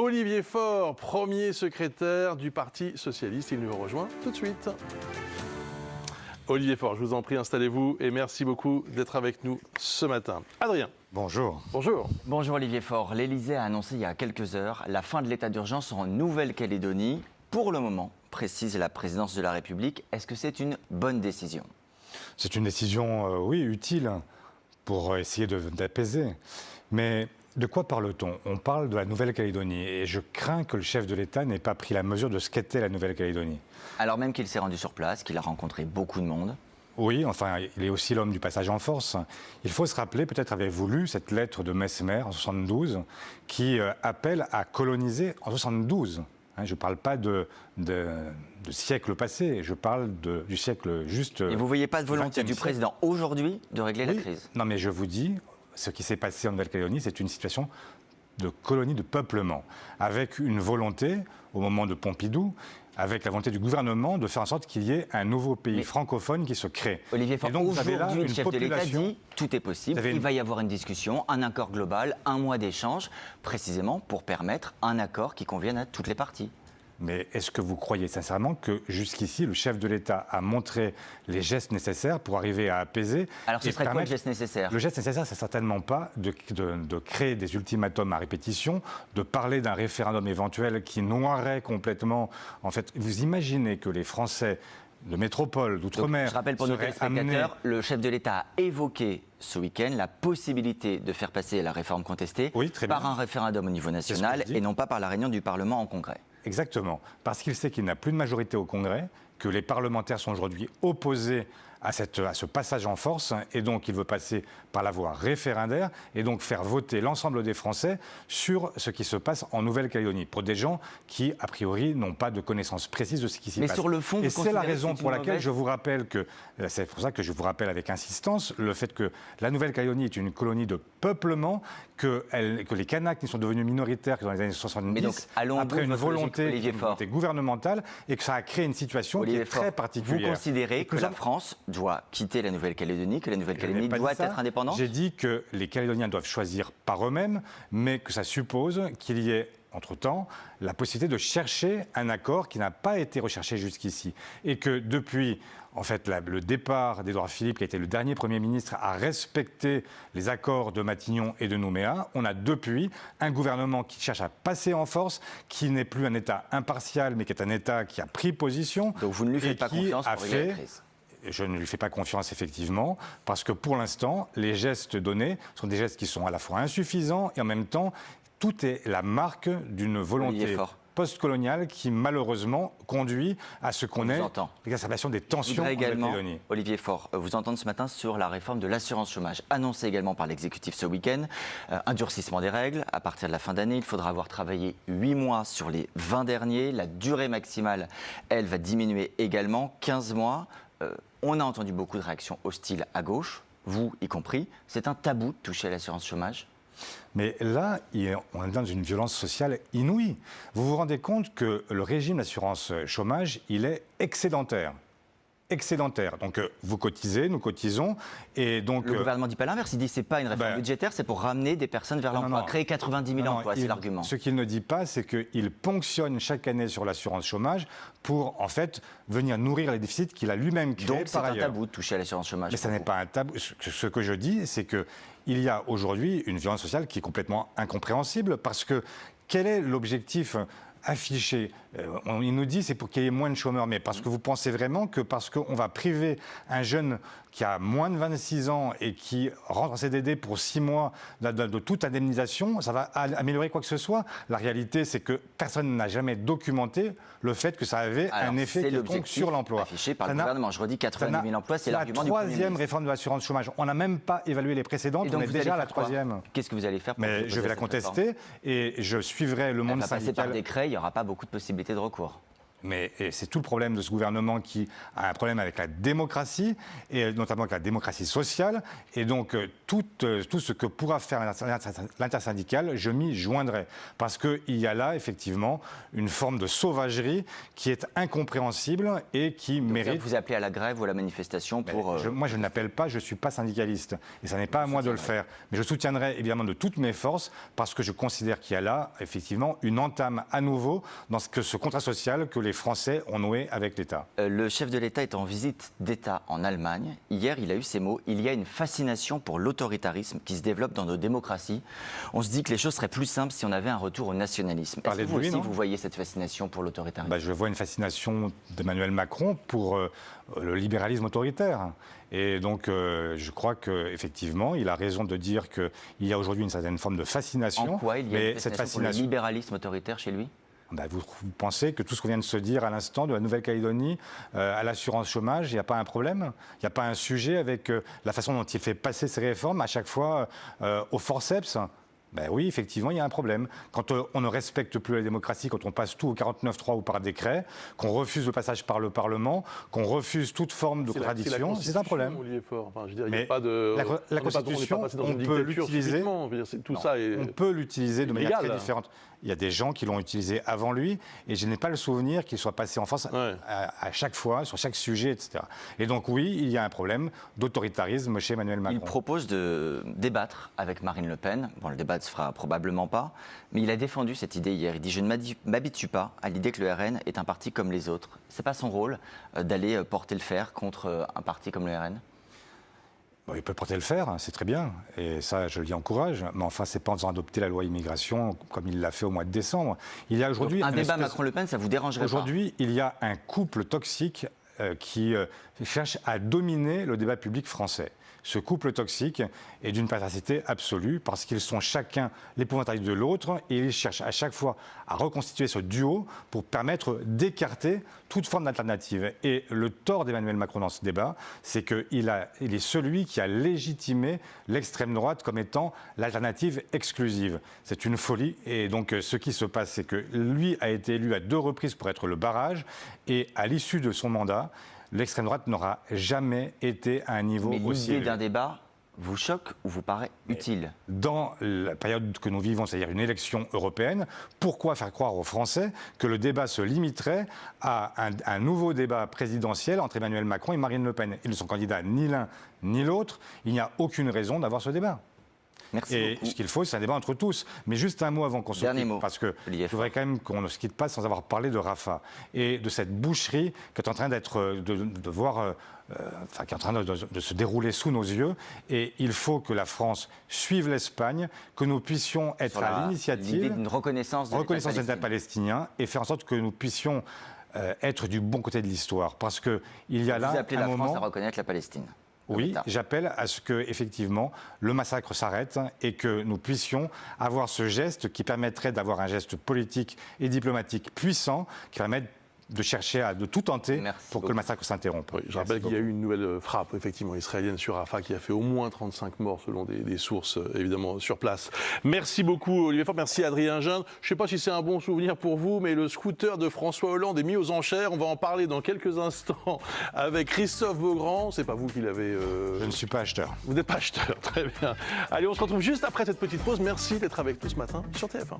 Olivier Faure, premier secrétaire du Parti socialiste. Il nous rejoint tout de suite. Olivier Faure, je vous en prie, installez-vous et merci beaucoup d'être avec nous ce matin. Adrien. Bonjour. Bonjour. Bonjour Olivier Faure. L'Élysée a annoncé il y a quelques heures la fin de l'état d'urgence en Nouvelle-Calédonie. Pour le moment, précise la présidence de la République, est-ce que c'est une bonne décision? C'est une décision, oui, utile pour essayer d'apaiser. Mais de quoi parle-t-on? On parle de la Nouvelle-Calédonie et je crains que le chef de l'État n'ait pas pris la mesure de ce qu'était la Nouvelle-Calédonie. Alors même qu'il s'est rendu sur place, qu'il a rencontré beaucoup de monde. Oui, enfin, il est aussi l'homme du passage en force. Il faut se rappeler, peut-être avez-vous lu cette lettre de Mesmer en 72 qui appelle à coloniser en 72. Je ne parle pas de siècle passé, je parle du siècle juste. Et vous ne voyez pas de volonté du président aujourd'hui de régler la crise? Non, mais je vous dis, ce qui s'est passé en Nouvelle-Calédonie, c'est une situation de colonie de peuplement, avec une volonté, au moment de Pompidou, avec la volonté du gouvernement de faire en sorte qu'il y ait un nouveau pays francophone qui se crée. Olivier Faure, aujourd'hui, le chef de l'État dit tout est possible, il va y avoir une discussion, un accord global, un mois d'échange, précisément pour permettre un accord qui convienne à toutes les parties. Mais est-ce que vous croyez sincèrement que jusqu'ici, le chef de l'État a montré les gestes nécessaires pour arriver à apaiser? Alors ce serait quoi le geste nécessaire? Le geste nécessaire, c'est certainement pas de créer des ultimatums à répétition, de parler d'un référendum éventuel qui noirerait complètement. En fait, vous imaginez que les Français de métropole, d'outre-mer. Je rappelle pour nos téléspectateurs, le chef de l'État a évoqué ce week-end la possibilité de faire passer la réforme contestée par un référendum au niveau national et non pas par la réunion du Parlement en Congrès. Exactement, parce qu'il sait qu'il n'a plus de majorité au Congrès, que les parlementaires sont aujourd'hui opposés à ce passage en force, et donc il veut passer par la voie référendaire, et donc faire voter l'ensemble des Français sur ce qui se passe en Nouvelle-Calédonie, pour des gens qui, a priori, n'ont pas de connaissances précises de ce qui s'y passe. Mais sur le fond, et c'est la raison pour laquelle je vous rappelle que, c'est pour ça que je vous rappelle avec insistance, le fait que la Nouvelle-Calédonie est une colonie de peuplement, que les Kanaks qui sont devenus minoritaires dans les années 70, donc, après une volonté gouvernementale, et que ça a créé une situation qui est très particulière. Vous considérez que la France doit quitter la Nouvelle-Calédonie, que la Nouvelle-Calédonie doit être indépendante? J'ai dit que les Calédoniens doivent choisir par eux-mêmes, mais que ça suppose qu'il y ait, entre-temps, la possibilité de chercher un accord qui n'a pas été recherché jusqu'ici. Et que depuis, en fait, le départ d'Édouard Philippe, qui a été le dernier Premier ministre, à respecter les accords de Matignon et de Nouméa, on a depuis un gouvernement qui cherche à passer en force, qui n'est plus un État impartial, mais qui est un État qui a pris position. Donc vous ne lui faites pas confiance pour régler la crise? Je ne lui fais pas confiance, effectivement, parce que pour l'instant, les gestes donnés sont des gestes qui sont à la fois insuffisants et en même temps, tout est la marque d'une volonté post-coloniale qui, malheureusement, conduit à ce qu'on ait l'exacerbation des tensions en Nouvelle-Calédonie. Olivier Faure, vous entendre ce matin sur la réforme de l'assurance chômage, annoncée également par l'exécutif ce week-end. Un durcissement des règles. À partir de la fin d'année, il faudra avoir travaillé 8 mois sur les 20 derniers. La durée maximale, elle, va diminuer également, 15 mois. On a entendu beaucoup de réactions hostiles à gauche, vous y compris. C'est un tabou de toucher à l'assurance chômage? Mais là, on est dans une violence sociale inouïe. Vous vous rendez compte que le régime d'assurance chômage, il est excédentaire. Excédentaire. Donc vous cotisez, nous cotisons, et donc... Le gouvernement ne dit pas l'inverse, il dit que ce n'est pas une réforme budgétaire, c'est pour ramener des personnes vers l'emploi, créer 90 000 emplois, c'est l'argument. Ce qu'il ne dit pas, c'est qu'il ponctionne chaque année sur l'assurance chômage pour, en fait, venir nourrir les déficits qu'il a lui-même créés par ailleurs. Donc c'est un tabou de toucher à l'assurance chômage. Mais ça n'est pas un tabou. Ce que je dis, c'est qu'il y a aujourd'hui une violence sociale qui est complètement incompréhensible, parce que quel est l'objectif affiché? Il nous dit c'est pour qu'il y ait moins de chômeurs, mais parce que vous pensez vraiment que parce qu'on va priver un jeune qui a moins de 26 ans et qui rentre en CDD pour 6 mois de toute indemnisation, ça va améliorer quoi que ce soit? La réalité, c'est que personne n'a jamais documenté le fait que ça avait un effet quelconque sur l'emploi. Affiché par le gouvernement. Je redis 90 000 emplois, c'est l'argument du Premier ministre. La troisième réforme de l'assurance chômage. On n'a même pas évalué les précédentes, on est déjà à la troisième. Qu'est-ce que vous allez faire pour Mais je vais la contester et je suivrai le monde syndical. Passer par décret, il n'y aura pas beaucoup de possibilités de recours. Mais c'est tout le problème de ce gouvernement qui a un problème avec la démocratie, et notamment avec la démocratie sociale. Et donc, tout ce que pourra faire l'intersyndicale, je m'y joindrai. Parce qu'il y a là, effectivement, une forme de sauvagerie qui est incompréhensible et qui Donc, mérite... Vous appelez à la grève ou à la manifestation pour... Moi, je n'appelle pas, je ne suis pas syndicaliste. Et ça n'est pas à moi de le faire. Mais je soutiendrai évidemment de toutes mes forces parce que je considère qu'il y a là, effectivement, une entame à nouveau dans ce contrat social que les Français ont noué avec l'État. Le chef de l'État est en visite d'État en Allemagne. Hier, il a eu ces mots. Il y a une fascination pour l'autoritarisme qui se développe dans nos démocraties. On se dit que les choses seraient plus simples si on avait un retour au nationalisme. Est-ce que vous aussi, vous voyez cette fascination pour l'autoritarisme? Je vois une fascination d'Emmanuel Macron pour le libéralisme autoritaire. Et donc, je crois qu'effectivement, il a raison de dire qu'il y a aujourd'hui une certaine forme de fascination. En quoi il y a une fascination pour le libéralisme autoritaire chez lui? Vous pensez que tout ce qu'on vient de se dire à l'instant, de la Nouvelle-Calédonie à l'assurance chômage, il n'y a pas un problème? Il n'y a pas un sujet avec la façon dont il fait passer ses réformes à chaque fois au forceps? Oui, effectivement, il y a un problème. Quand on ne respecte plus la démocratie, quand on passe tout au 49.3 ou par décret, qu'on refuse le passage par le Parlement, qu'on refuse toute forme de contradiction, c'est un problème. La Constitution, on peut l'utiliser. On peut l'utiliser de manière très différente. Il y a des gens qui l'ont utilisé avant lui, et je n'ai pas le souvenir qu'il soit passé en France à chaque fois, sur chaque sujet, etc. Et donc oui, il y a un problème d'autoritarisme chez Emmanuel Macron. Il propose de débattre avec Marine Le Pen. Bon, le débat ne se fera probablement pas, mais il a défendu cette idée hier. Il dit « Je ne m'habitue pas à l'idée que le RN est un parti comme les autres ». Ce n'est pas son rôle d'aller porter le fer contre un parti comme le RN? Il peut porter le fer, c'est très bien, et ça, je l'y encourage. Mais enfin, c'est pas en faisant adopter la loi immigration comme il l'a fait au mois de décembre. Il y a aujourd'hui un débat Macron-Le Pen, ça vous dérangerait pas? Aujourd'hui, il y a un couple toxique qui cherche à dominer le débat public français. Ce couple toxique est d'une perversité absolue parce qu'ils sont chacun l'épouvantail de l'autre et ils cherchent à chaque fois à reconstituer ce duo pour permettre d'écarter toute forme d'alternative. Et le tort d'Emmanuel Macron dans ce débat, c'est qu'il est celui qui a légitimé l'extrême droite comme étant l'alternative exclusive. C'est une folie. Et donc ce qui se passe, c'est que lui a été élu à 2 reprises pour être le barrage et à l'issue de son mandat, l'extrême droite n'aura jamais été à un niveau aussi élevé. L'idée d'un débat vous choque ou vous paraît utile? Dans la période que nous vivons, c'est-à-dire une élection européenne, pourquoi faire croire aux Français que le débat se limiterait à un nouveau débat présidentiel entre Emmanuel Macron et Marine Le Pen? Ils ne sont candidats ni l'un ni l'autre. Il n'y a aucune raison d'avoir ce débat. Merci beaucoup. Ce qu'il faut, c'est un débat entre tous. Mais juste un mot avant qu'on se quitte, parce que je voudrais quand même qu'on ne se quitte pas sans avoir parlé de Rafah et de cette boucherie qui est en train qui est en train de se dérouler sous nos yeux. Et il faut que la France suive l'Espagne, que nous puissions être à l'initiative d'une reconnaissance de l'État palestinien et faire en sorte que nous puissions être du bon côté de l'histoire. Parce qu'il y a là un moment... Vous appelez la France à reconnaître la Palestine? Oui, j'appelle à ce que, effectivement, le massacre s'arrête et que nous puissions avoir ce geste qui permettrait d'avoir un geste politique et diplomatique puissant, qui permette de chercher à tout tenter pour que le massacre s'interrompe. Oui, je rappelle qu'il y a eu une nouvelle frappe, effectivement, israélienne sur Rafah qui a fait au moins 35 morts selon des sources, évidemment, sur place. Merci beaucoup, Olivier Faure. Merci, Adrien Gindre. Je ne sais pas si c'est un bon souvenir pour vous, mais le scooter de François Hollande est mis aux enchères. On va en parler dans quelques instants avec Christophe Beaugrand. C'est pas vous qui l'avez... Je ne suis pas acheteur. Vous n'êtes pas acheteur, très bien. Allez, on se retrouve juste après cette petite pause. Merci d'être avec nous ce matin sur TF1.